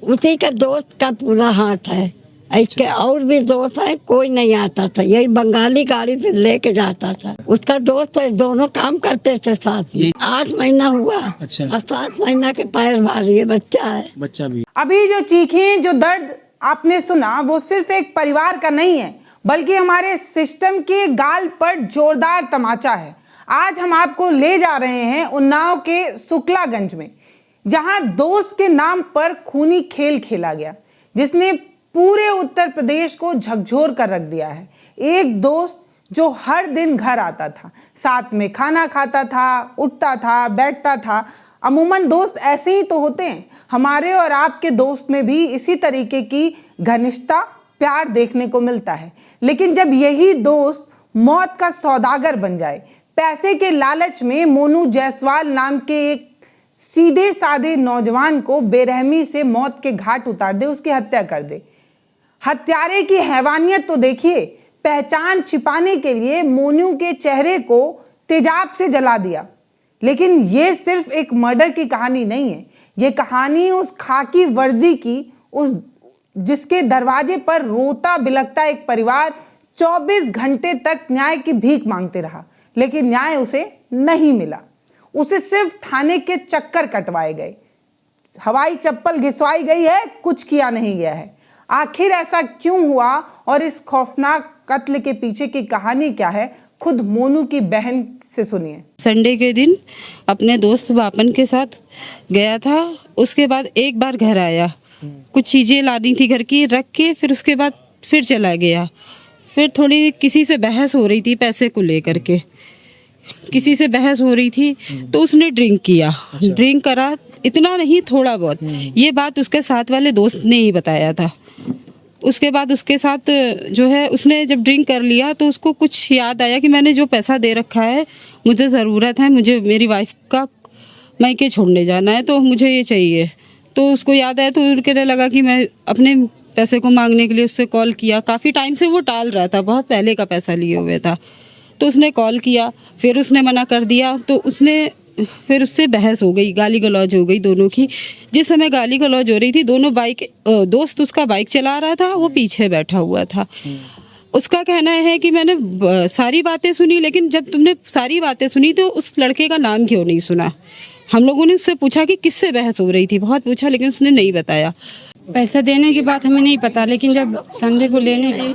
उसी का दोस्त का पूरा हाथ है। इसके और भी दोस्त है, कोई नहीं आता था, यही बंगाली गाड़ी पे लेके जाता था। उसका दोस्त है, दोनों काम करते थे साथ में। 8 महीना हुआ। अच्छा। और 7 महीना के पैर भारी है, बच्चा है। बच्चा भी। अभी जो चीखें, जो दर्द आपने सुना, वो सिर्फ एक परिवार का नहीं है, बल्कि हमारे सिस्टम के गाल पर जोरदार तमाचा है। आज हम आपको ले जा रहे हैं उन्नाव के शुक्लागंज में, जहां दोस्त के नाम पर खूनी खेल खेला गया, जिसने पूरे उत्तर प्रदेश को झकझोर कर रख दिया है। एक दोस्त जो हर दिन घर आता था, साथ में खाना खाता था, उठता था, बैठता था। अमूमन दोस्त ऐसे ही तो होते हैं। हमारे और आपके दोस्त में भी इसी तरीके की घनिष्ठता, प्यार देखने को मिलता है। लेकिन जब यही दोस्त मौत का सौदागर बन जाए, पैसे के लालच में मोनू जायसवाल नाम के एक सीधे साधे नौजवान को बेरहमी से मौत के घाट उतार दे, उसकी हत्या कर दे। हत्यारे की हैवानियत तो देखिए। पहचान छिपाने के लिए मोनू के चेहरे को तेजाब से जला दिया। लेकिन ये सिर्फ एक मर्डर की कहानी नहीं है, ये कहानी उस खाकी वर्दी की, उस जिसके दरवाजे पर रोता बिलखता एक परिवार 24 घंटे तक न्याय की भीख मांगते रहा, लेकिन न्याय उसे नहीं मिला। उसे सिर्फ थाने के चक्कर कटवाए गए, हवाई चप्पल घिसवाई गई है, कुछ किया नहीं गया है। आखिर ऐसा क्यों हुआ और इस खौफनाक कत्ल के पीछे की कहानी क्या है, खुद मोनू की बहन से सुनिए। संडे के दिन अपने दोस्त बापन के साथ गया था। उसके बाद एक बार घर आया, कुछ चीज़ें लानी थी घर की, रख के फिर उसके बाद फिर चला गया। फिर थोड़ी किसी से बहस हो रही थी पैसे को लेकर के, किसी से बहस हो रही थी, तो उसने ड्रिंक किया। ड्रिंक करा, इतना नहीं, थोड़ा बहुत। ये बात उसके साथ वाले दोस्त ने ही बताया था। उसके बाद उसके साथ जो है, उसने जब ड्रिंक कर लिया तो उसको कुछ याद आया कि मैंने जो पैसा दे रखा है, मुझे ज़रूरत है, मुझे मेरी वाइफ का मायके छोड़ने जाना है, तो मुझे ये चाहिए। तो उसको याद आया, तो कहने लगा कि मैं अपने पैसे को मांगने के लिए उससे कॉल किया। काफ़ी टाइम से वो टाल रहा था, बहुत पहले का पैसा लिए हुए था। तो उसने कॉल किया, फिर उसने मना कर दिया, तो उसने फिर उससे बहस हो गई, गाली गलौज हो गई दोनों की। जिस समय गाली गलौज हो रही थी, दोनों दोस्त उसका बाइक चला रहा था, वो पीछे बैठा हुआ था। उसका कहना है कि मैंने सारी बातें सुनी, लेकिन जब तुमने सारी बातें सुनी तो उस लड़के का नाम क्यों नहीं सुना। हम लोगों ने उससे पूछा कि किससे बहस हो रही थी, बहुत पूछा, लेकिन उसने नहीं बताया। पैसा देने की बात हमें नहीं पता, लेकिन जब संडे को लेने गए,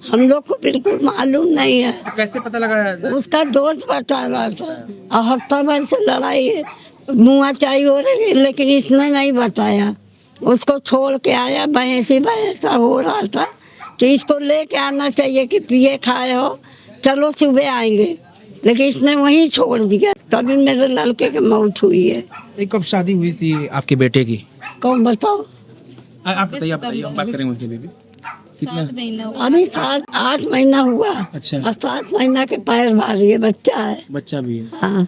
हम लोग को बिल्कुल मालूम नहीं है। कैसे पता लगा? उसका दोस्त बता रहा था। और हफ्ता भर से लड़ाई मुआचाई हो रही है, लेकिन इसने नहीं बताया। उसको छोड़ के आया, बहसा हो रहा था कि इसको लेके आना चाहिए कि पिए खाए हो, चलो सुबह आएंगे, लेकिन इसने वहीं छोड़ दिया। तभी मेरे लड़के की मौत हुई है। एक कब शादी हुई थी आपके बेटे की? कौन बताओ? आप बताइए, हम बात करेंगे उनके लिए भी। कितना? अभी 7-8 महीना हुआ। अच्छा। और 7 महीना के पैर भारी है, बच्चा है। बच्चा भी है। हाँ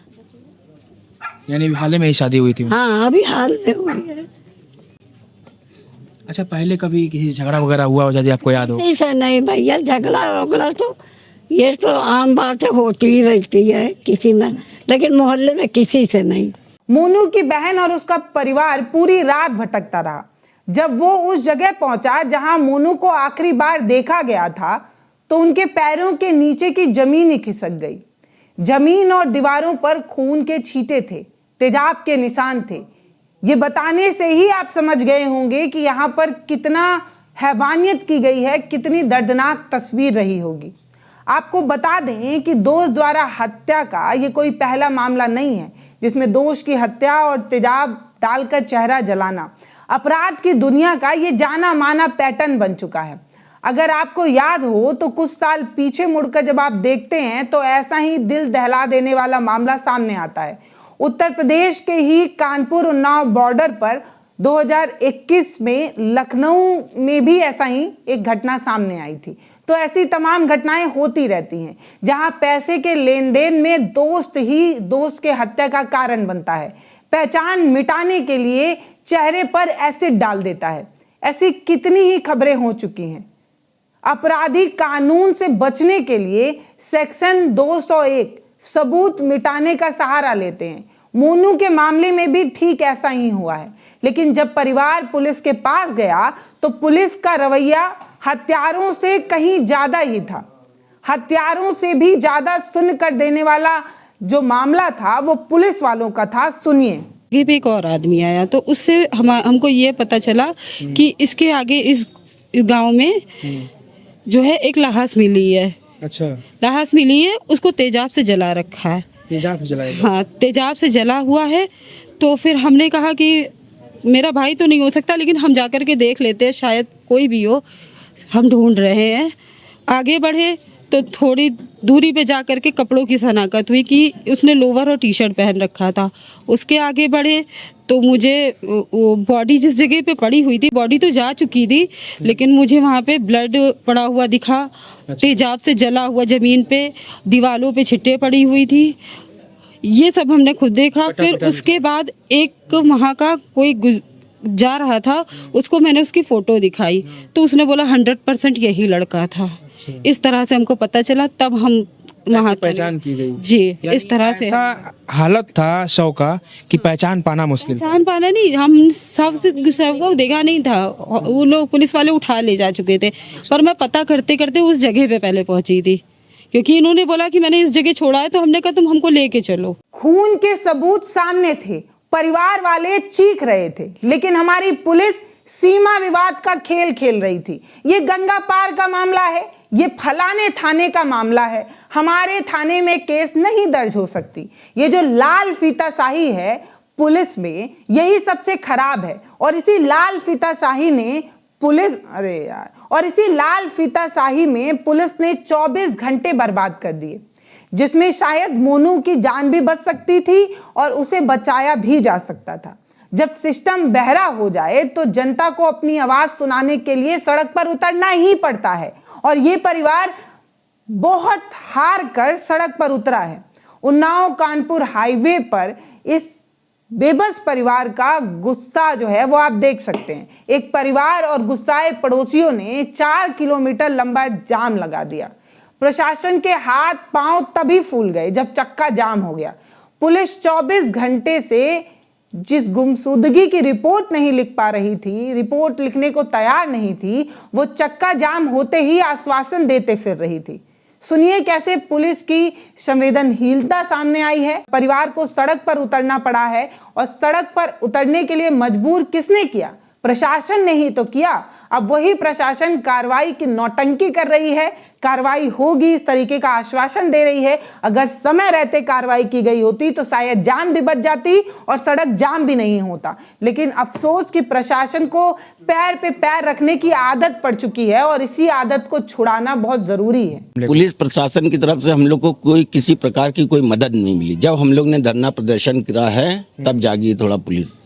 यानी अभी हाल में ही शादी हुई थी? हाँ, अभी हाल में हुई है। अच्छा, पहले कभी किसी झगड़ा वगैरह हुआ हो, जैसे आपको याद हो? किसी से नहीं भैया, झगड़ा वगड़ा तो ये तो आम बात है, होती ही रहती है किसी में, लेकिन मोहल्ले में किसी से नहीं। मोनू की बहन और उसका परिवार पूरी रात भटकता रहा। जब वो उस जगह पहुंचा जहां मोनू को आखिरी बार देखा गया था, तो उनके पैरों के नीचे की जमीन ही खिसक गई। जमीन और दीवारों पर खून के छींटे थे, तेजाब के निशान थे। ये बताने से ही आप समझ गए होंगे कि यहाँ पर कितना हैवानियत की गई है, कितनी दर्दनाक तस्वीर रही होगी। आपको बता दें कि दोस्त द्वारा हत्या का ये कोई पहला मामला नहीं है, जिसमें दोष की हत्या और तेजाब डालकर चेहरा जलाना अपराध की दुनिया का ये जाना माना पैटर्न बन चुका है। अगर आपको याद हो तो कुछ साल पीछे मुड़कर जब आप देखते हैं तो ऐसा ही दिल दहला देने वाला मामला सामने आता है। उत्तर प्रदेश के ही कानपुर उन्नाव बॉर्डर पर 2021 में लखनऊ में भी ऐसा ही एक घटना सामने आई थी। तो ऐसी तमाम घटनाएं होती रहती हैं जहां पैसे के लेन देन में दोस्त ही दोस्त के हत्या का कारण बनता है, पहचान मिटाने के लिए चेहरे पर एसिड डाल देता है। ऐसी कितनी ही खबरें हो चुकी हैं। अपराधी कानून से बचने के लिए सेक्शन 201 सबूत मिटाने का सहारा लेते हैं। मोनू के मामले में भी ठीक ऐसा ही हुआ है। लेकिन जब परिवार पुलिस के पास गया तो पुलिस का रवैया हत्यारों से कहीं ज्यादा ही था। हत्यारों से भी ज्यादा सुन कर देने वाला जो मामला था वो पुलिस वालों का था। सुनिए। आगे भी एक और आदमी आया तो उससे हमको ये पता चला कि इसके आगे इस गांव में जो है एक लाश मिली है। अच्छा, लाश मिली है, उसको तेजाब से जला रखा है। तेजाब से जलाया? हाँ, तेजाब से जला हुआ है। तो फिर हमने कहा कि मेरा भाई तो नहीं हो सकता, लेकिन हम जाकर के देख लेते हैं, शायद कोई भी हो। हम ढूंढ रहे हैं। आगे बढ़े तो थोड़ी दूरी पे जा कर के कपड़ों की शनाख्त हुई कि उसने लोवर और टी शर्ट पहन रखा था। उसके आगे बढ़े तो मुझे वो बॉडी जिस जगह पे पड़ी हुई थी, बॉडी तो जा चुकी थी, लेकिन मुझे वहाँ पे ब्लड पड़ा हुआ दिखा। तेजाब से जला हुआ ज़मीन पे, दीवारों पे छिट्टे पड़ी हुई थी। ये सब हमने खुद देखा। फिर उसके बाद एक वहाँ का कोई जा रहा था, उसको मैंने उसकी फ़ोटो दिखाई तो उसने बोला 100% यही लड़का था। इस तरह से हमको पता चला, तब हम वहाँ पहचान की गई जी। इस तरह से ऐसा हालत था शव का कि पहचान पाना मुश्किल था। पहचान पाना नहीं, हम सबको देखा नहीं था। वो लोग पुलिस वाले उठा ले जा चुके थे, पर मैं पता करते करते उस जगह पे पहले पहुंची थी, क्योंकि इन्होंने बोला कि मैंने इस जगह छोड़ा है, तो हमने कहा तुम हमको लेके चलो। खून के सबूत सामने थे, परिवार वाले चीख रहे थे, लेकिन हमारी पुलिस सीमा विवाद का खेल खेल रही थी। ये गंगा पार का मामला है, ये फलाने थाने का मामला है, हमारे थाने में केस नहीं दर्ज हो सकती। ये जो लाल फीताशाही है पुलिस में, यही सबसे खराब है। और इसी लाल फीताशाही ने पुलिस ने 24 घंटे बर्बाद कर दिए, जिसमें शायद मोनू की जान भी बच सकती थी और उसे बचाया भी जा सकता था। जब सिस्टम बहरा हो जाए तो जनता को अपनी आवाज सुनाने के लिए सड़क पर उतरना ही पड़ता है, और ये परिवार बहुत हार कर सड़क पर उतरा है। उन्नाव कानपुर हाईवे पर इस बेबस परिवार का गुस्सा जो है वो आप देख सकते हैं। एक परिवार और गुस्साए पड़ोसियों ने 4 किलोमीटर लंबा जाम लगा दिया। प्रशासन के हाथ पांव तभी फूल गए जब चक्का जाम हो गया। पुलिस 24 घंटे से जिस गुमशुदगी की रिपोर्ट नहीं लिख पा रही थी, रिपोर्ट लिखने को तैयार नहीं थी, वो चक्का जाम होते ही आश्वासन देते फिर रही थी। सुनिए कैसे पुलिस की संवेदनहीनता सामने आई है। परिवार को सड़क पर उतरना पड़ा है, और सड़क पर उतरने के लिए मजबूर किसने किया? प्रशासन ने ही तो किया। अब वही प्रशासन कार्रवाई की नौटंकी कर रही है। कार्रवाई होगी इस तरीके का आश्वासन दे रही है। अगर समय रहते कार्रवाई की गई होती तो शायद जान भी बच जाती और सड़क जाम भी नहीं होता। लेकिन अफसोस कि प्रशासन को पैर पे पैर रखने की आदत पड़ चुकी है, और इसी आदत को छुड़ाना बहुत जरूरी है। पुलिस प्रशासन की तरफ से हम लोग को कोई किसी प्रकार की कोई मदद नहीं मिली। जब हम लोग ने धरना प्रदर्शन किया है तब जागी थोड़ा पुलिस,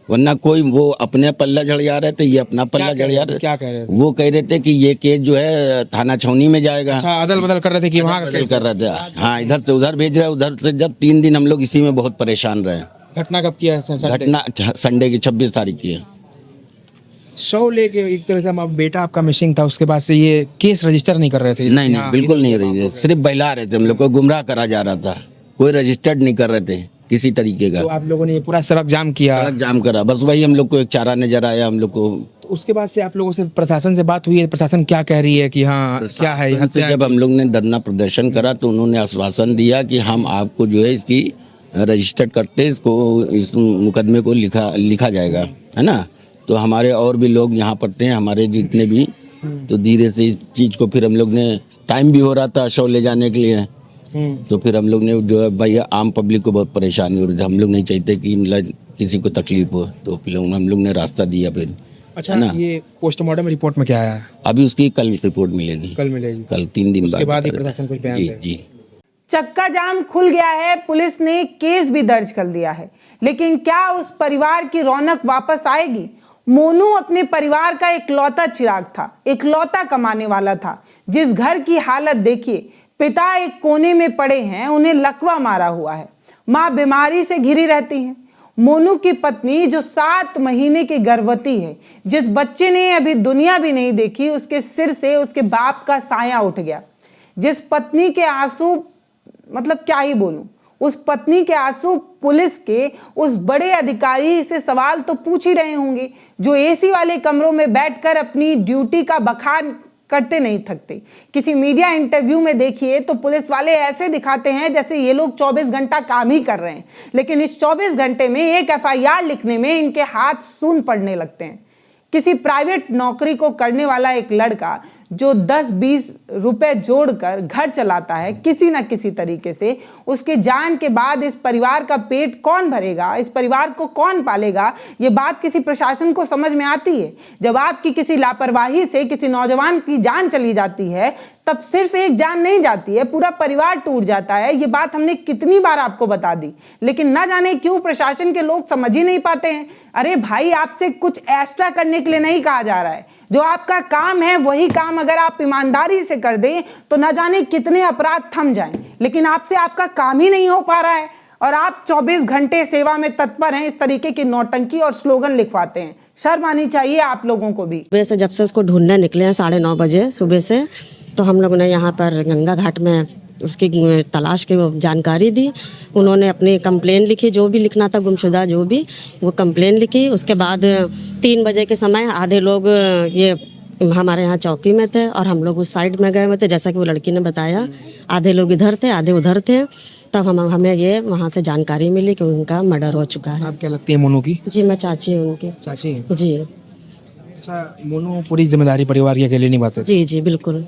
वरना कोई वो अपने पल्ला झड़ जा रहे थे, ये अपना पल्ला झड़ जा रहे। क्या कह रहे थे? वो कह रहे थे कि ये केस जो है थाना छावनी में जाएगा। अच्छा, अदल बदल कर रहे थे कि वहाँ का केस कर रहे थे। हाँ, इधर से उधर भेज रहे, उधर से जब 3 दिन हम लोग इसी में बहुत परेशान रहे। घटना कब किया है? घटना संडे की 26 तारीख की है। शव लेके एक तरह से अब बेटा आपका मिसिंग था, उसके बाद से ये केस रजिस्टर नहीं कर रहे थे? नहीं, बिल्कुल नहीं रही, सिर्फ बहला रहे थे, हम लोग को गुमराह करा जा रहा था। कोई रजिस्टर्ड नहीं कर रहे थे किसी तरीके का। तो आप लोगों ने पूरा सड़क जाम किया? सड़क जाम करा, बस वही हम लोग को एक चारा नजर आया हम लोग को। तो उसके बाद से आप लोगों से प्रशासन से बात हुई है? प्रशासन क्या कह रही है कि हाँ क्या है? यहाँ से जब हम लोग ने धरना प्रदर्शन करा तो उन्होंने आश्वासन दिया कि हम आपको जो है इसकी रजिस्टर्ड करते, इसको इस मुकदमे को लिखा जाएगा, है ना। तो हमारे और भी लोग यहाँ पढ़ते हैं, हमारे जितने भी, तो धीरे से इस चीज को फिर हम लोग ने, टाइम भी हो रहा था शव ले जाने के लिए, तो फिर हम लोग ने जो है भाई आम पब्लिक को बहुत परेशानी हो रही थी, हम लोग नहीं चाहते कि मतलब किसी को तकलीफ हो, तो फिर हम लोग ने रास्ता दिया फिर। अच्छा, ये पोस्टमार्टम रिपोर्ट में क्या आया? अभी उसकी कल रिपोर्ट मिलेगी। कल मिलेगी? कल 3 दिन उसके बाद ही प्रशासन कुछ बयान जी देगा। जी। चक्का जाम खुल गया है, पुलिस ने केस भी दर्ज कर लिया है, लेकिन क्या उस परिवार की रौनक वापस आएगी? मोनू अपने परिवार का इकलौता चिराग था, इकलौता कमाने वाला था। जिस घर की हालत देखिए, पिता एक कोने में पड़े हैं, उन्हें लकवा मारा हुआ है, माँ बीमारी से घिरी रहती है। मोनू की पत्नी जो 7 महीने की गर्भवती है, जिस बच्चे ने अभी दुनिया भी नहीं देखी, उसके सिर से उसके बाप का साया उठ गया। जिस पत्नी के आंसू, मतलब क्या ही बोलूं, उस पत्नी के आंसू पुलिस के उस बड़े अधिकारी से सवाल तो पूछ ही रहे होंगे जो एसी वाले कमरों में बैठकर अपनी ड्यूटी का बखान करते नहीं थकते। किसी मीडिया इंटरव्यू में देखिए तो पुलिस वाले ऐसे दिखाते हैं जैसे ये लोग 24 घंटा काम ही कर रहे हैं, लेकिन इस 24 घंटे में एक एफआईआर लिखने में इनके हाथ सून पड़ने लगते हैं। किसी प्राइवेट नौकरी को करने वाला एक लड़का जो 10-20 रुपए जोड़कर घर चलाता है किसी ना किसी तरीके से, उसके जान के बाद इस परिवार का पेट कौन भरेगा, इस परिवार को कौन पालेगा, ये बात किसी प्रशासन को समझ में आती है। जब आपकी किसी लापरवाही से किसी नौजवान की जान चली जाती है तब सिर्फ एक जान नहीं जाती है, पूरा परिवार टूट जाता है। ये बात हमने कितनी बार आपको बता दी, लेकिन ना जाने क्यों प्रशासन के लोग समझ ही नहीं पाते हैं। अरे भाई, आपसे कुछ एक्स्ट्रा करने के लिए नहीं कहा जा रहा है, जो आपका काम है वही काम अगर आप ईमानदारी से कर दें तो ना जाने कितने अपराध थम जाएं, लेकिन आपसे आपका काम ही नहीं हो पा रहा है और आप 24 घंटे सेवा में तत्पर हैं। इस तरीके की नौटंकी और स्लोगन लिखवाते हैं, शर्म आनी चाहिए आप लोगों को भी। सुबह से जब से उसको ढूंढने निकले हैं 9:30 बजे सुबह से, तो हम लोगों ने यहाँ पर गंगा घाट में उसकी तलाश की जानकारी दी। उन्होंने अपनी कंप्लेन लिखी, जो भी लिखना था गुमशुदा जो भी, वो कंप्लेन लिखी। उसके बाद 3 बजे के समय आधे लोग ये हमारे यहाँ चौकी में थे और हम लोग उस साइड में गए हुए थे, जैसा कि वो लड़की ने बताया। आधे लोग इधर थे, आधे उधर थे। तब हमें ये वहाँ से जानकारी मिली कि उनका मर्डर हो चुका है। आप क्या लगती है मोनू की? जी, मैं चाची हूँ उनकी। चाची? जी। अच्छा, मोनू पूरी जिम्मेदारी परिवार की अकेले निभाते थे? जी जी बिल्कुल।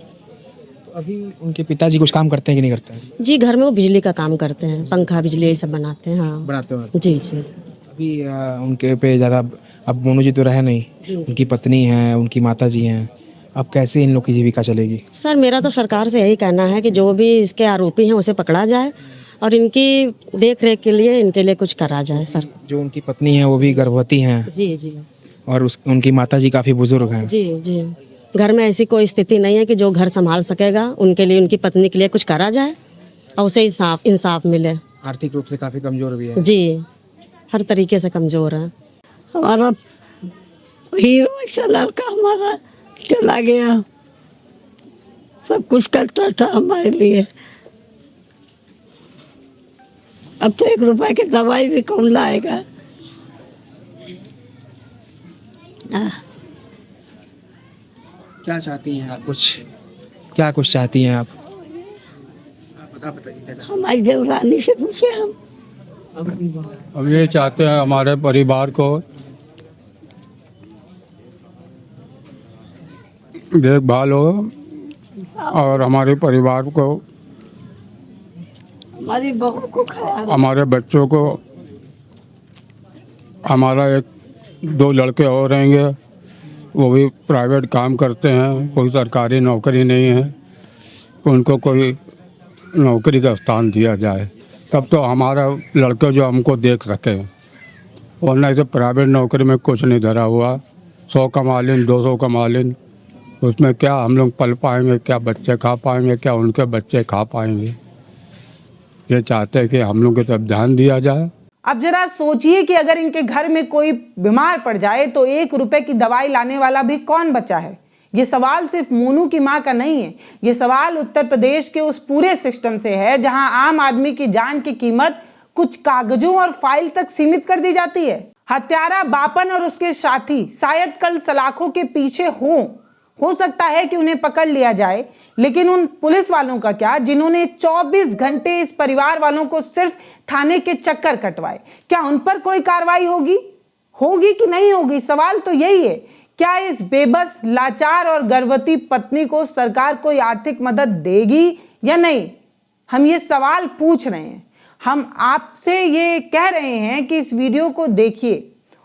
अभी उनके पिताजी कुछ काम करते हैं कि नहीं करते हैं? जी, घर में वो बिजली का काम करते हैं, पंखा बिजली ये सब बनाते हैं। हाँ, बनाते हो? जी जी। अभी उनके पे ज़्यादा, अब मोनू जी तो रहे नहीं, उनकी पत्नी है, उनकी माता जी हैं, अब कैसे इन लोग की जीविका चलेगी? सर, मेरा तो सरकार से यही कहना है कि जो भी इसके आरोपी हैं उसे पकड़ा जाए और इनकी देख रेख के लिए इनके लिए कुछ करा जाए। सर, जो उनकी पत्नी है वो भी गर्भवती हैं। जी जी। और उनकी माता जी काफ़ी बुजुर्ग हैं। जी जी। घर में ऐसी कोई स्थिति नहीं है कि जो घर संभाल सकेगा। उनके लिए, उनकी पत्नी के लिए कुछ करा जाए और उसे इंसाफ मिले। आर्थिक रूप से काफ़ी कमज़ोर भी है। जी, हर तरीके से कमज़ोर है। हमारा हीरो ऐसा लड़का हमारा चला गया, सब कुछ करता था हमारे लिए। अब तो 1 रुपए की दवाई भी कौन लाएगा। क्या चाहती हैं आप? क्या कुछ चाहती हैं आप? हमारी देवरानी से पूछे हम। हम ये चाहते हैं हमारे परिवार को देखभाल हो और हमारे परिवार को, हमारी बहू को ख्याल, हमारे बच्चों को। हमारा 1-2 लड़के और रहेंगे, वो भी प्राइवेट काम करते हैं, कोई सरकारी नौकरी नहीं है। उनको कोई नौकरी का स्थान दिया जाए, तब तो हमारा लड़के जो हमको देख सके, वरना ऐसे प्राइवेट नौकरी में कुछ नहीं धरा हुआ। 100 कमा लें, 200 कमा लें, उसमें क्या हम लोग पल पाएंगे, क्या बच्चे खा पाएंगे, क्या उनके बच्चे खा पाएंगे। ये चाहते हैं कि हम लोग की तरफ ध्यान दिया जाए। अब जरा सोचिए कि अगर इनके घर में कोई बीमार पड़ जाए तो 1 रुपए की दवाई लाने वाला भी कौन बचा है। ये सवाल सिर्फ मोनू की मां का नहीं है, ये सवाल उत्तर प्रदेश के उस पूरे सिस्टम से है जहां आम आदमी की जान की कीमत कुछ कागजों और फाइल तक सीमित कर दी जाती है। हत्यारा बापन और उसके साथी शायद कल सलाखों के पीछे हो सकता है कि उन्हें पकड़ लिया जाए, लेकिन उन पुलिस वालों का क्या जिन्होंने 24 घंटे इस परिवार वालों को सिर्फ थाने के चक्कर कटवाए? क्या उन पर कोई कार्रवाई होगी कि नहीं होगी? सवाल तो यही है। क्या इस बेबस, लाचार और गर्भवती पत्नी को सरकार कोई आर्थिक मदद देगी या नहीं? हम ये सवाल पूछ रहे हैं। हम आपसे ये कह रहे हैं कि इस वीडियो को देखिए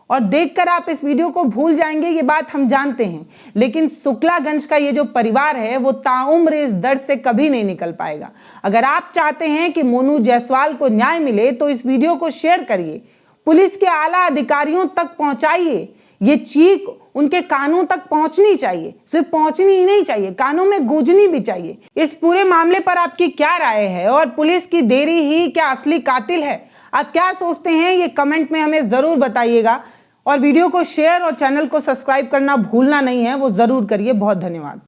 और देखकर आप इस वीडियो को भूल जाएंगे, ये बात हम जानते हैं, लेकिन शुक्लागंज का ये जो परिवार है वो ताउम्र इस दर्द से कभी नहीं निकल पाएगा। अगर आप चाहते हैं कि मोनू जायसवाल को न्याय मिले तो इस वीडियो को शेयर करिए, पुलिस के आला अधिकारियों तक पहुंचाइए। ये चीख उनके कानों तक पहुंचनी चाहिए, सिर्फ पहुंचनी ही नहीं चाहिए, कानों में गूंजनी भी चाहिए। इस पूरे मामले पर आपकी क्या राय है और पुलिस की देरी ही क्या असली कातिल है? आप क्या सोचते हैं ये कमेंट में हमें जरूर बताइएगा और वीडियो को शेयर और चैनल को सब्सक्राइब करना भूलना नहीं है, वो जरूर करिए। बहुत धन्यवाद।